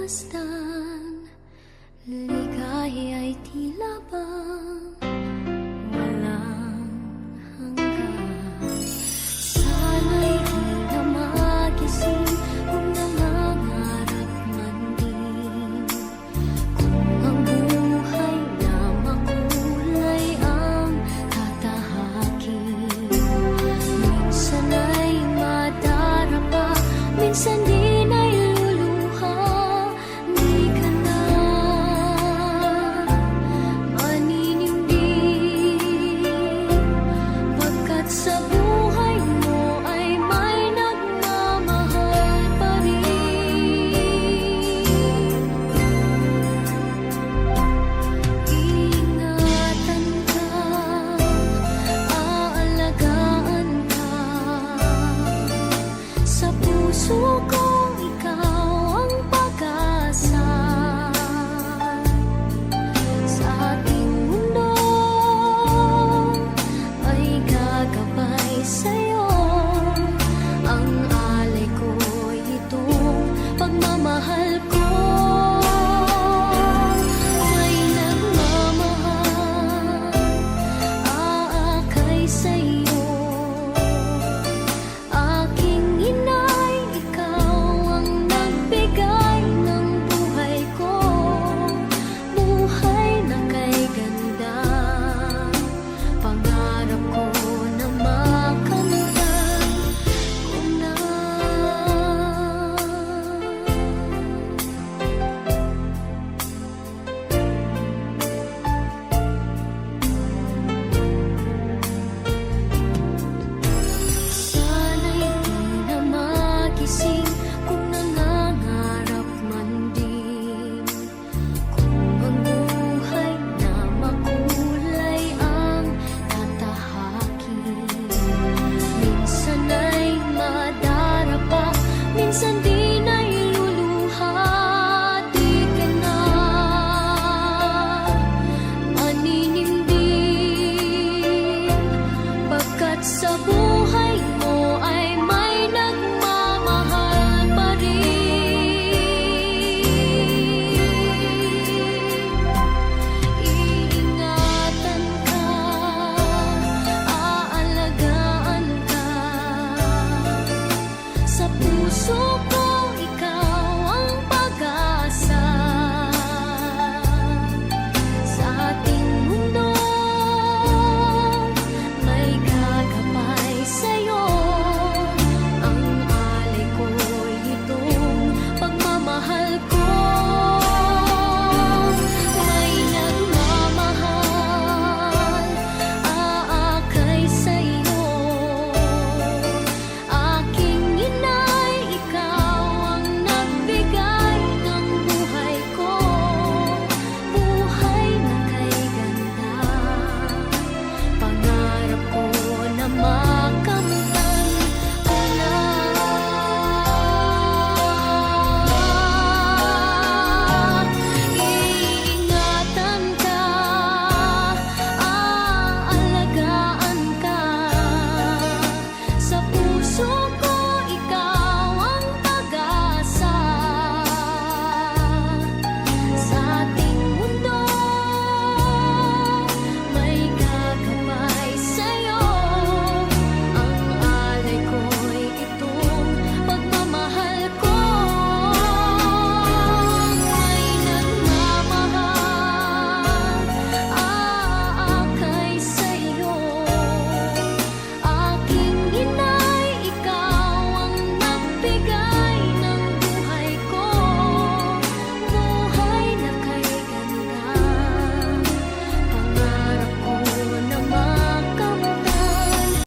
masdan, ligaya'y tila bang walang hanggan. Sana'y di na magising kung nangangarap man din, kung ang buhay na makulay ang tatahakin. Minsan ay madarapa, minsan din ay luluha. Di ka na maninindig, pagkat sa buhay mo ay may nagmamahal pa rin. Ingatan ka, aalagaan ka, sa puso kong ikaw ang pag-asa. Sa ating mundo ay gagabay sa'yo, ang alay ko'y itong pagmamahal ko.